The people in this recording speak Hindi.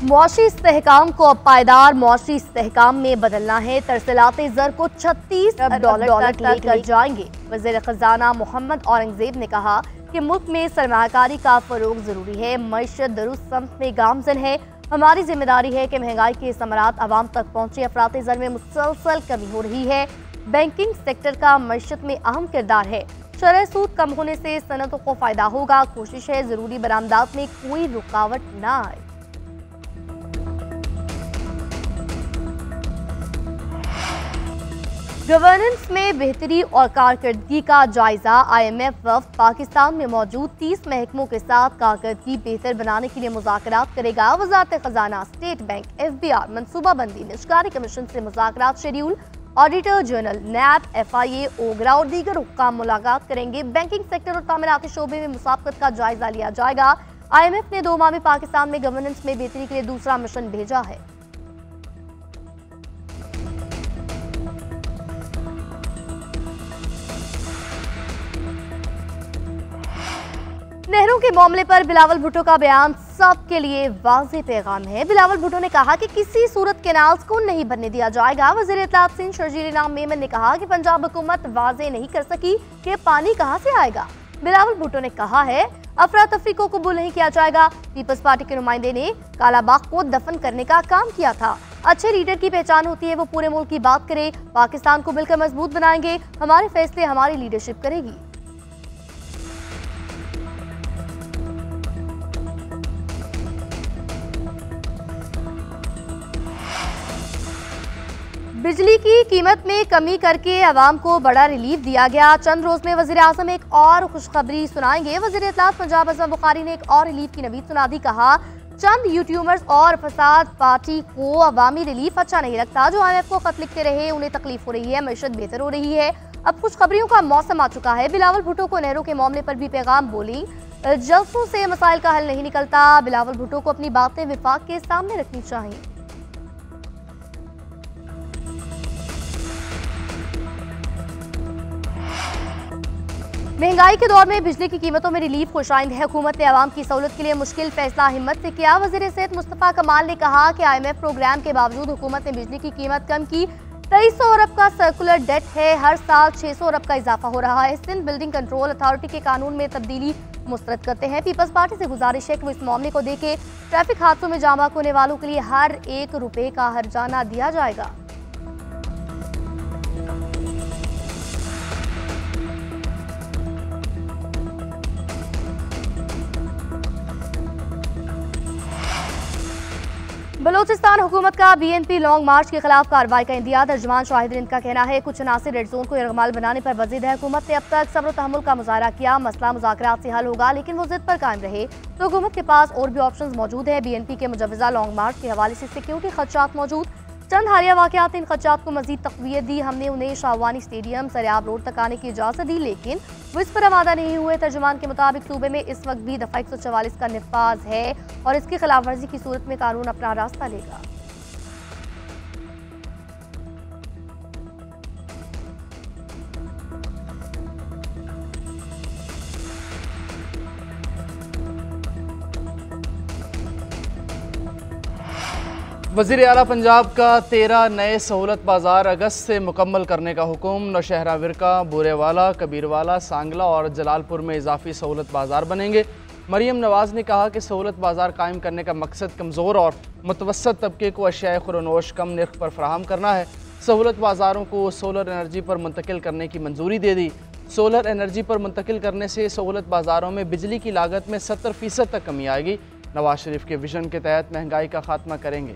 मुआशी इस्तेहकाम को अब पायदार मुआशी इस्तेहकाम में बदलना है। तरसीलात ज़र को 36 अरब डॉलर तक लेकर जाएंगे। वज़ीर खजाना मोहम्मद औरंगजेब ने कहा कि मुल्क में सरमायाकारी का फरोग जरूरी है। मईशत दुरुस्त समत में गामजन है। हमारी जिम्मेदारी है कि महंगाई के समरात आवाम तक पहुँचे। अफरात ज़र में मुसलसल कमी हो रही है। बैंकिंग सेक्टर का मईशत में अहम किरदार है। शरह सूद कम होने से सनतों को फायदा होगा। कोशिश है जरूरी बरामदात में कोई रुकावट न आए। गवर्नेंस में बेहतरी और कारकर्दगी का जायजा। IMF वफ़द पाकिस्तान में मौजूद 30 महकमों के साथ कारकर्दगी बेहतर बनाने के लिए मुज़ाकरात करेगा। वज़ारत खजाना, स्टेट बैंक, FBR, मनसूबाबंदी, निजकारी कमीशन से मुज़ाकरात schedule. Auditor general, NAB, FIA, OGRA और दीगर हुक्काम मुलाकात करेंगे। बैंकिंग सेक्टर और तामीराती शोबे में मुसाबकत का जायजा लिया जाएगा। IMF ने 2 माह में पाकिस्तान में गवर्नेंस में बेहतरी के लिए दूसरा मिशन भेजा है। नेहरू के मामले पर बिलावल भुट्टो का बयान सबके लिए वाज़ेह पैगाम है। बिलावल भुट्टो ने कहा कि किसी सूरत कैनाल्स को नहीं भरने दिया जाएगा। वज़ीर इत्तलात सिंध शर्जील इनाम मेमन ने कहा कि पंजाब हुकूमत वाज़ेह नहीं कर सकी कि पानी कहां से आएगा। बिलावल भुट्टो ने कहा है अफरा तफरी को कबूल नहीं किया जाएगा। पीपल्स पार्टी के नुमाइंदे ने कालाबाग को दफन करने का काम किया था। अच्छे लीडर की पहचान होती है वो पूरे मुल्क की बात करे। पाकिस्तान को मिलकर मजबूत बनाएंगे। हमारे फैसले हमारी लीडरशिप करेगी। बिजली की कीमत में कमी करके अवाम को बड़ा रिलीफ दिया गया। चंद रोज में वज़ीर आज़म एक और खुशखबरी सुनाएंगे। वज़ीर इत्तलात पंजाब अज़म बुखारी ने एक और रिलीफ की नवीद सुना दी। कहा चंद यूट्यूबर्स और फसाद पार्टी को अवामी रिलीफ अच्छा नहीं लगता। जो IMF को खत लिखते रहे उन्हें तकलीफ हो रही है, मईशत बेहतर हो रही है। अब खुशखबरियों का मौसम आ चुका है। बिलावल भुट्टो को नेहरू के मामले पर भी पैगाम बोली। जलसों से मसाइल का हल नहीं निकलता। बिलावल भुट्टो को अपनी बातें विफाक के सामने रखनी चाहिए। महंगाई के दौर में बिजली की कीमतों में रिलीफ खुशाइंद है। हुकूमत ने आवाम की सहूलत के लिए मुश्किल फैसला हिम्मत से किया। वज़ीर सेहत मुस्तफ़ा कमाल ने कहा कि IMF प्रोग्राम के बावजूद हुकूमत ने बिजली की कीमत कम की। 2300 अरब का सर्कुलर डेट है। हर साल 600 अरब का इजाफा हो रहा है। सिंध बिल्डिंग कंट्रोल अथॉरिटी के कानून में तब्दीली मुस्तरद करते हैं। पीपल्स पार्टी से गुजारिश है कि वो इस मामले को देखे। ट्रैफिक हादसों में जाँ बाक होने वालों के लिए हर 1 रुपये का हर्जाना दिया जाएगा। बलोचिस्तान हुकूमत का BNP लॉन्ग मार्च के खिलाफ कार्रवाई का इंदिया। तर्जुमान शाहिद रिंद का कहना है कुछ अनासिर रेड जोन को यरगमाल बनाने पर वजीद है। हुकूमत ने अब तक सब्र तहम्मुल का मुजाहरा किया। मसला मुज़ाकरात से हल होगा, लेकिन वो जिद पर कायम रहे तो हुकूमत के पास और भी ऑप्शंस मौजूद है। BNP के मुजव्वज़ा लॉन्ग मार्च के हवाले से सिक्योरिटी खदशात मौजूद। चंद हालिया वाक़यात इन खदशात को मजीद तक़वियत दी। हमने उन्हें शाहवानी स्टेडियम सरियाब रोड तक आने की इजाज़त दी, लेकिन वो इस पर आमादा नहीं हुए। तर्जुमान के मुताबिक सूबे में इस वक्त भी दफ़ा 144 का निफाज है और इसकी खिलाफ वर्जी की सूरत में कानून अपना रास्ता लेगा। वज़ीर आला पंजाब का 13 नए सहूलत बाज़ार अगस्त से मुकम्मल करने का हुक्म। नौशहरा, विरका, बूरेवाला, कबीरवाला, सांगला और जलालपुर में इजाफी सहूलत बाज़ार बनेंगे। मरीम नवाज़ ने कहा कि सहूलत बाज़ार कायम करने का मकसद कमज़ोर और मुतवस्सत तबके को अशियाए खुरनोश कम निर्ख पर फराहम करना है। सहूलत बाज़ारों को सोलर एनर्जी पर मुंतकिल करने की मंजूरी दे दी। सोलर एनर्जी पर मुंतकिल करने से सहूलत बाज़ारों में बिजली की लागत में 70% तक कमी आएगी। नवाज शरीफ के विजन के तहत महंगाई का खात्मा करेंगे।